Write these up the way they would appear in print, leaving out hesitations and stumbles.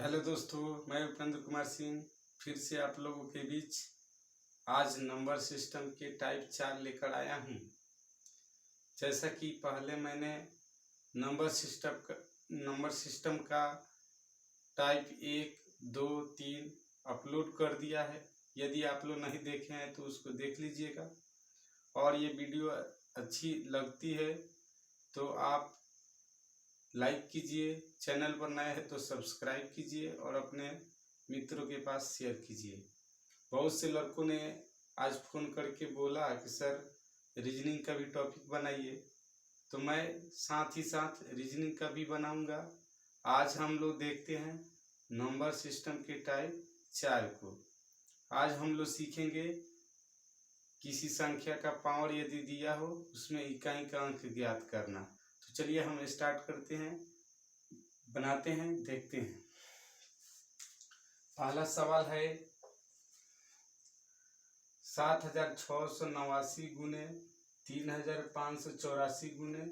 Hello दोस्तों, मैं उपेंद्र कुमार सिंह फिर से आप लोगों के बीच आज नंबर सिस्टम के टाइप 4 लेकर आया हूँ। जैसा कि पहले मैंने नंबर सिस्टम का टाइप 1, 2, 3 अपलोड कर दिया है। यदि आप लोग नहीं देखे हैं तो उसको देख लीजिएगा। और ये वीडियो अच्छी लगती है तो आप लाइक कीजिए, चैनल पर नए हैं तो सब्सक्राइब कीजिए और अपने मित्रों के पास शेयर कीजिए। बहुत से लड़कों ने आज फ़ोन करके बोला कि सर रीजनिंग का भी टॉपिक बनाइए, तो मैं साथ ही साथ रीजनिंग का भी बनाऊंगा। आज हम लोग देखते हैं नंबर सिस्टम के टाइप 4 को। आज हम लोग सीखेंगे किसी संख्या का पावर यदि दिया हो उसमें इकाई का अंक ज्ञात करना। तो चलिए हम स्टार्ट करते हैं, बनाते हैं, देखते हैं। पहला सवाल है 7689 गुने 3584 गुने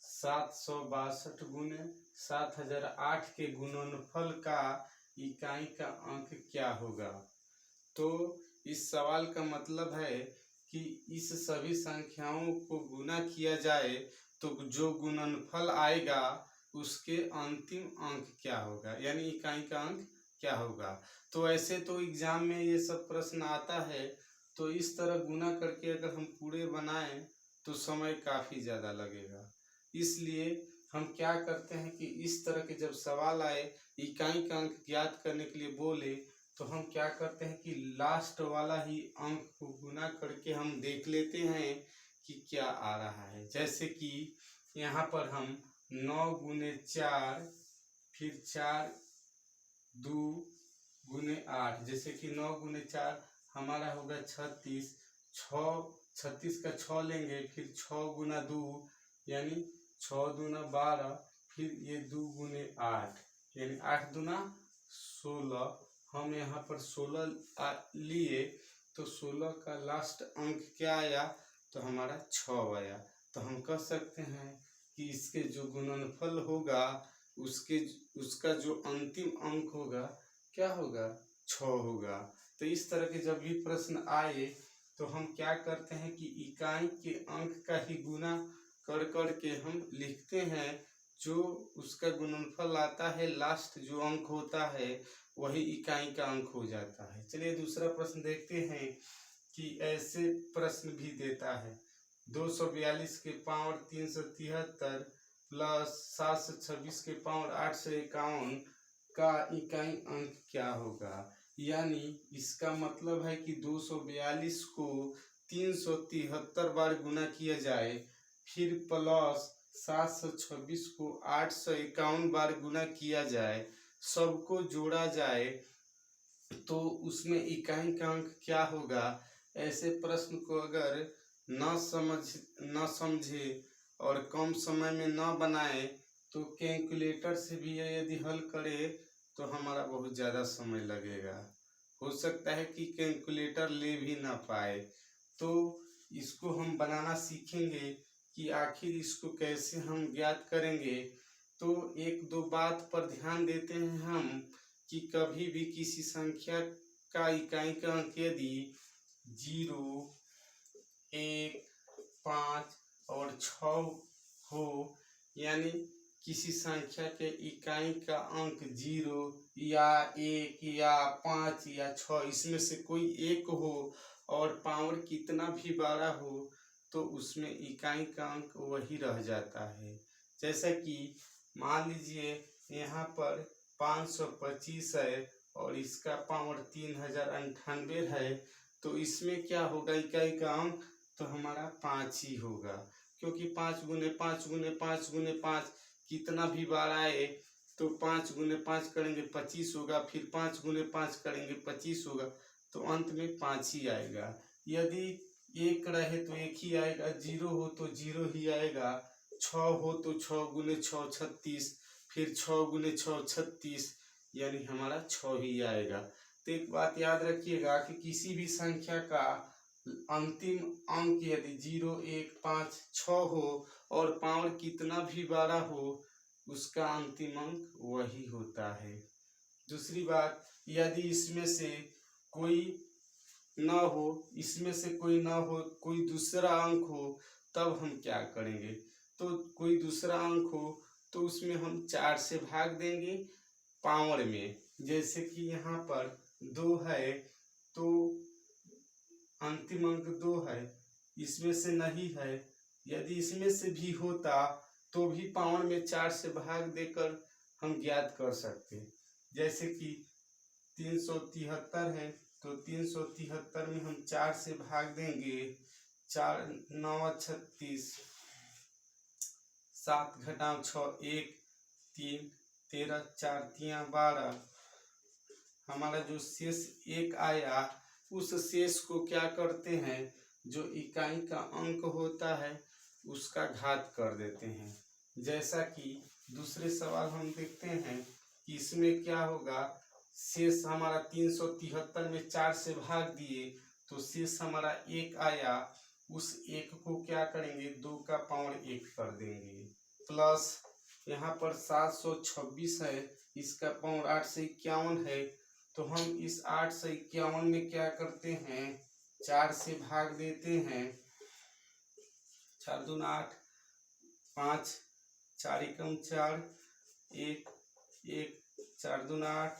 762 गुने 7008 के गुणनफल का इकाई का अंक क्या होगा। तो इस सवाल का मतलब है कि इस सभी संख्याओं को गुना किया जाए तो जो गुणनफल आएगा उसके अंतिम अंक क्या होगा, यानी इकाई का अंक क्या होगा। तो ऐसे तो एग्जाम में ये सब प्रश्न आता है, तो इस तरह गुना करके अगर हम पूरे बनाएं तो समय काफ़ी ज़्यादा लगेगा। इसलिए हम क्या करते हैं कि इस तरह के जब सवाल आए, इकाई का अंक ज्ञात करने के लिए बोले, तो हम क्या करते हैं कि लास्ट वाला ही अंक को गुना करके हम देख लेते हैं कि क्या आ रहा है। जैसे कि यहाँ पर हम 9 गुने 4 फिर 4 2 गुने 8, जैसे कि 9 गुने 4 हमारा होगा 36, 36 का 6 लेंगे, फिर 6 गुना 2 यानी 6 दूना 12, फिर ये 2 गुने 8 यानी 8 दूना 16। हम यहाँ पर 16 लिए तो 16 का लास्ट अंक क्या आया, तो हमारा 6 आया। तो हम कह सकते हैं कि इसके जो गुणनफल होगा उसका जो अंतिम अंक होगा क्या होगा, 6 होगा। तो इस तरह के जब भी प्रश्न आए तो हम क्या करते हैं कि इकाई के अंक का ही गुना कर कर के हम लिखते हैं। जो उसका गुणनफल आता है, लास्ट जो अंक होता है वही इकाई का अंक हो जाता है। चलिए दूसरा प्रश्न देखते हैं कि ऐसे प्रश्न भी देता है 242 के पावर 373 प्लस 726 के पावर 851 का इकाई अंक क्या होगा। यानी इसका मतलब है कि 242 को 373 बार गुना किया जाए, फिर प्लस 726 को 851 बार गुना किया जाए, सबको जोड़ा जाए तो उसमें इकाई का अंक क्या होगा। ऐसे प्रश्न को अगर न समझे और कम समय में न बनाए तो कैलकुलेटर से भी यदि हल करे तो हमारा बहुत ज़्यादा समय लगेगा। हो सकता है कि कैलकुलेटर ले भी ना पाए। तो इसको हम बनाना सीखेंगे कि आखिर इसको कैसे हम ज्ञात करेंगे। तो एक दो बात पर ध्यान देते हैं हम कि कभी भी किसी संख्या का इकाई का अंक यदि 0, 1, 5 और 6 हो, यानी किसी संख्या के इकाई का अंक 0 या 1 या 5 या 6 इसमें से कोई एक हो और पावर कितना भी बड़ा हो तो उसमें इकाई का अंक वही रह जाता है। जैसा कि मान लीजिए यहाँ पर 525 है और इसका पावर 3098 है, तो इसमें क्या होगा, इकाई का अंक तो हमारा 5 ही होगा, क्योंकि 5 गुने 5 गुने 5 गुने 5 कितना भी बार आए तो 5 गुने 5 करेंगे 25 होगा, फिर 5 गुने 5 करेंगे 25 होगा, तो अंत में 5 ही आएगा। यदि 1 रहे तो 1 ही आएगा, 0 हो तो 0 ही आएगा, 6 हो तो 6 गुने 6 36, फिर 6 गुने 6 36 यानी हमारा 6 ही आएगा। तो एक बात याद रखिएगा कि किसी भी संख्या का अंतिम अंक यदि 0, 1, 5, 6 हो और पावर कितना भी बड़ा हो उसका अंतिम अंक वही होता है। दूसरी बात, यदि इसमें से कोई ना हो, इसमें से कोई ना हो, कोई दूसरा अंक हो, तब हम क्या करेंगे? तो कोई दूसरा अंक हो तो उसमें हम 4 से भाग देंगे पावर में। जैसे कि यहाँ पर 2 है तो अंतिम अंक 2 है, इसमें से नहीं है। यदि इसमें से भी होता तो भी पावर में 4 से भाग देकर हम ज्ञात कर सकते। जैसे कि 373 है तो 373 में हम 4 से भाग देंगे, 4 9 36, 7 घटाव 6 1 3 13 4 3 12। हमारा जो शेष 1 आया, उस शेष को क्या करते हैं, जो इकाई का अंक होता है उसका घात कर देते हैं। जैसा कि दूसरे सवाल हम देखते हैं कि इसमें क्या होगा, शेष हमारा 373 में 4 से भाग दिए तो शेष हमारा 1 आया, उस 1 को क्या करेंगे, 2 का पावर 1 कर देंगे। प्लस यहाँ पर 726 है, इसका पावर 8 से 51 है, तो हम इस 8 से 51 में क्या करते हैं, 4 से भाग देते हैं। 4 दूना 8, 5 4 एकम 4 1 1, 4 दूना 8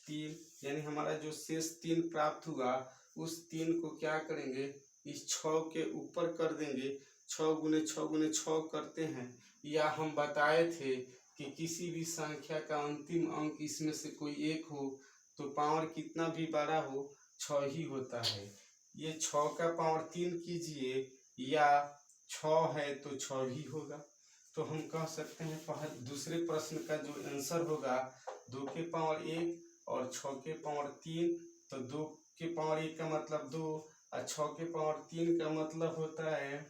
3, यानी हमारा जो शेष 3 प्राप्त हुआ, उस 3 को क्या करेंगे, इस 6 के ऊपर कर देंगे। 6 गुने 6 गुने 6 करते हैं। या हम बताए थे कि किसी भी संख्या का अंतिम अंक इसमें से कोई एक हो तो पावर कितना भी बड़ा हो, 6 ही होता है। ये 6 का पावर 3 कीजिए, या 6 है तो 6 ही होगा। तो हम कह सकते हैं दूसरे प्रश्न का जो आंसर होगा, 2 के पावर 1 और 6 के पावर 3, तो 2 के पावर 1 का मतलब 2 और 6 के पावर 3 का मतलब होता है,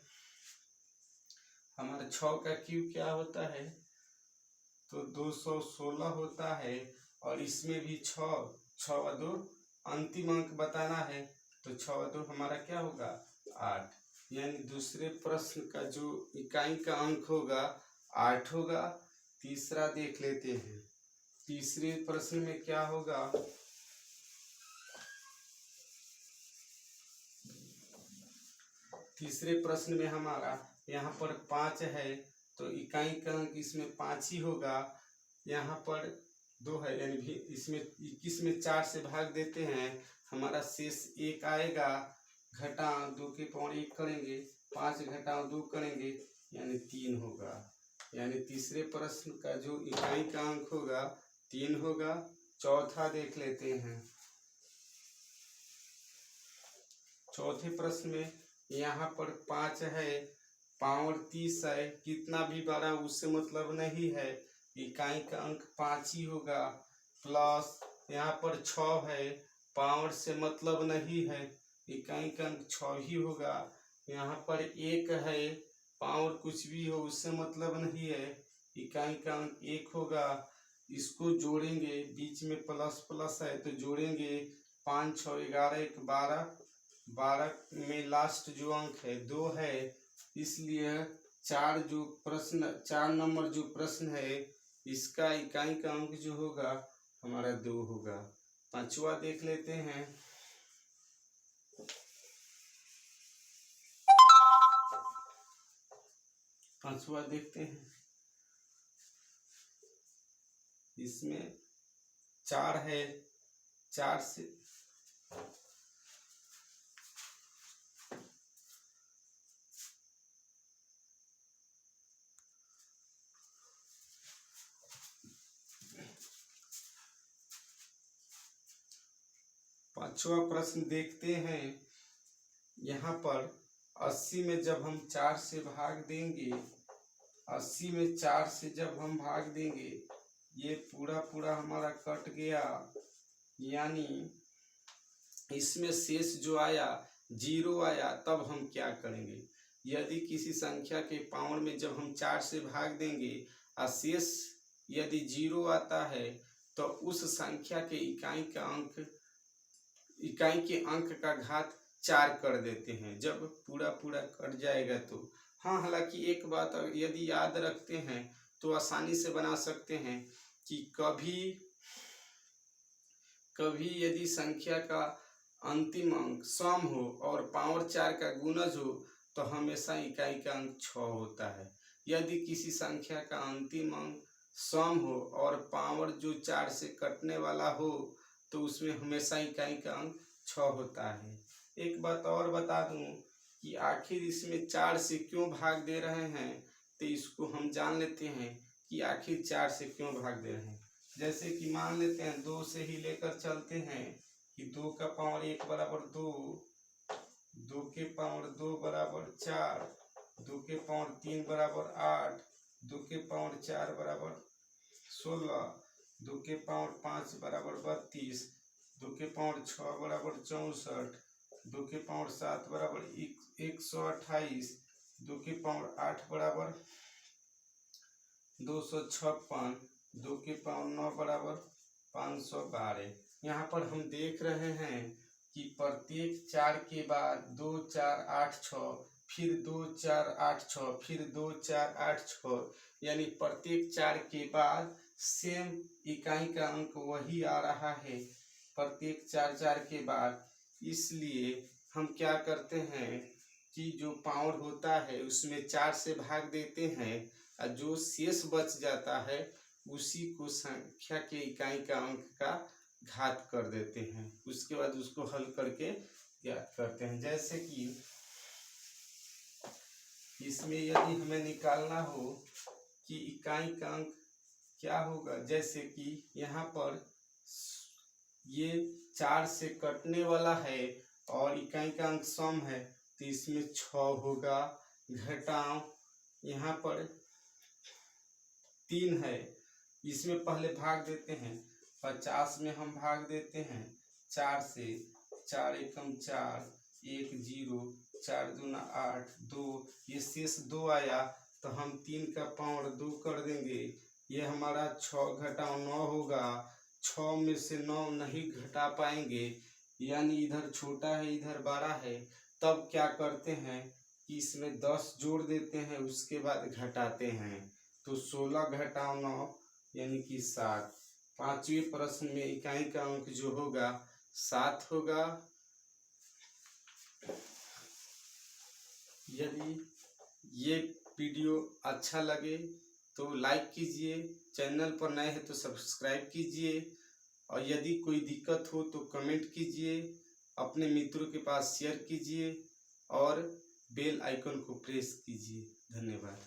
हमारे 6 का क्यूब क्या होता है, तो 216 होता है। और इसमें भी 6 व 2 अंतिम अंक बताना है, तो 6 व 2 हमारा क्या होगा, 8। यानी दूसरे प्रश्न का जो इकाई का अंक होगा 8 होगा। तीसरा देख लेते हैं, तीसरे प्रश्न में क्या होगा, तीसरे प्रश्न में हमारा यहाँ पर 5 है तो इकाई का अंक इसमें 5 ही होगा। यहाँ पर 2 है, यानी भी इसमें 21 में 4 से भाग देते हैं, हमारा शेष 1 आएगा। घटाव 2 के पावर 1 करेंगे, 5 घटाव 2 करेंगे, यानी 3 होगा। यानी तीसरे प्रश्न का जो इकाई का अंक होगा 3 होगा। चौथा देख लेते हैं, चौथे प्रश्न में यहाँ पर 5 है, पावर 30 है, कितना भी बड़ा उससे मतलब नहीं है, इकाई का अंक 5 ही होगा। प्लस यहाँ पर 6 है, पावर से मतलब नहीं है, इकाई का अंक 6 ही होगा। यहाँ पर 1 है, पावर कुछ भी हो उससे मतलब नहीं है, इकाई का अंक 1 होगा। इसको जोड़ेंगे, बीच में प्लस प्लस है तो जोड़ेंगे, 5 6 11 1 12, 12 में लास्ट जो अंक है 2 है, इसलिए 4 नंबर जो प्रश्न है इसका इकाई का अंक जो होगा हमारा 2 होगा। पांचवा देख लेते हैं, पांचवा देखते हैं, इसमें 4 है, 4 से पांचवा प्रश्न देखते हैं। यहाँ पर 80 में जब हम 4 से भाग देंगे, 80 में 4 से जब हम भाग देंगे, ये पूरा पूरा हमारा कट गया, यानी इसमें शेष जो आया 0 आया। तब हम क्या करेंगे, यदि किसी संख्या के पावर में जब हम 4 से भाग देंगे और शेष यदि 0 आता है तो उस संख्या के इकाई के अंक का घात 4 कर देते हैं, जब पूरा पूरा कट जाएगा तो। हाँ, हालांकि एक बात यदि याद रखते हैं तो आसानी से बना सकते हैं कि कभी कभी यदि संख्या का अंतिम अंक सम हो और पावर 4 का गुणज हो तो हमेशा इकाई का अंक 6 होता है। यदि किसी संख्या का अंतिम अंक सम हो और पावर जो 4 से कटने वाला हो तो उसमें हमेशा इकाई का अंक 6 होता है। एक बात और बता दूं कि आखिर इसमें 4 से क्यों भाग दे रहे हैं, तो इसको हम जान लेते हैं कि आखिर 4 से क्यों भाग दे रहे हैं। जैसे कि मान लेते हैं 2 से ही लेकर चलते हैं कि 2 का पावर 1 बराबर 2, 2 के पावर 2 बराबर 4, 2 के पावर 3 बराबर 8, 2 के पावर 4 बराबर 16, 2 के पावर 5 बराबर 32, 2 के पावर 6 बराबर 64, 2 के पावर 7 बराबर 128, 2 के पावर 8 बराबर 256, 2 के पावर 9 बराबर 512। यहाँ पर हम देख रहे हैं कि प्रत्येक 4 के बाद 2 4 8 6, फिर 2 4 8 6, फिर 2 4 8 6, यानी प्रत्येक 4 के बाद सेम इकाई का अंक वही आ रहा है प्रत्येक 4 4 के बाद। इसलिए हम क्या करते हैं कि जो पावर होता है उसमें 4 से भाग देते हैं और जो शेष बच जाता है उसी को संख्या के इकाई का अंक का घात कर देते हैं। उसके बाद उसको हल करके ज्ञात करते हैं। जैसे कि इसमें यदि हमें निकालना हो कि इकाई का अंक क्या होगा, जैसे कि यहाँ पर ये 4 से कटने वाला है और इकाई का अंक सम है तो इसमें 6 होगा, घटाओ यहाँ पर 3 है, इसमें पहले भाग देते हैं 50 में हम भाग देते हैं 4 से, 4 एकम 4, 1 0, 4 दूना 8, 2, ये शेष 2 आया तो हम 3 का पावर 2 कर देंगे, ये हमारा 6 घटाओ 9 होगा, 6 में से 9 नहीं घटा पाएंगे यानी इधर छोटा है इधर बड़ा है। तब क्या करते हैं कि इसमें 10 जोड़ देते हैं, उसके बाद घटाते हैं तो 16 घटाओ 9 यानी कि 7। पांचवें प्रश्न में इकाई का अंक जो होगा 7 होगा। यदि ये वीडियो अच्छा लगे तो लाइक कीजिए, चैनल पर नए हैं तो सब्सक्राइब कीजिए और यदि कोई दिक्कत हो तो कमेंट कीजिए, अपने मित्रों के पास शेयर कीजिए और बेल आइकन को प्रेस कीजिए। धन्यवाद।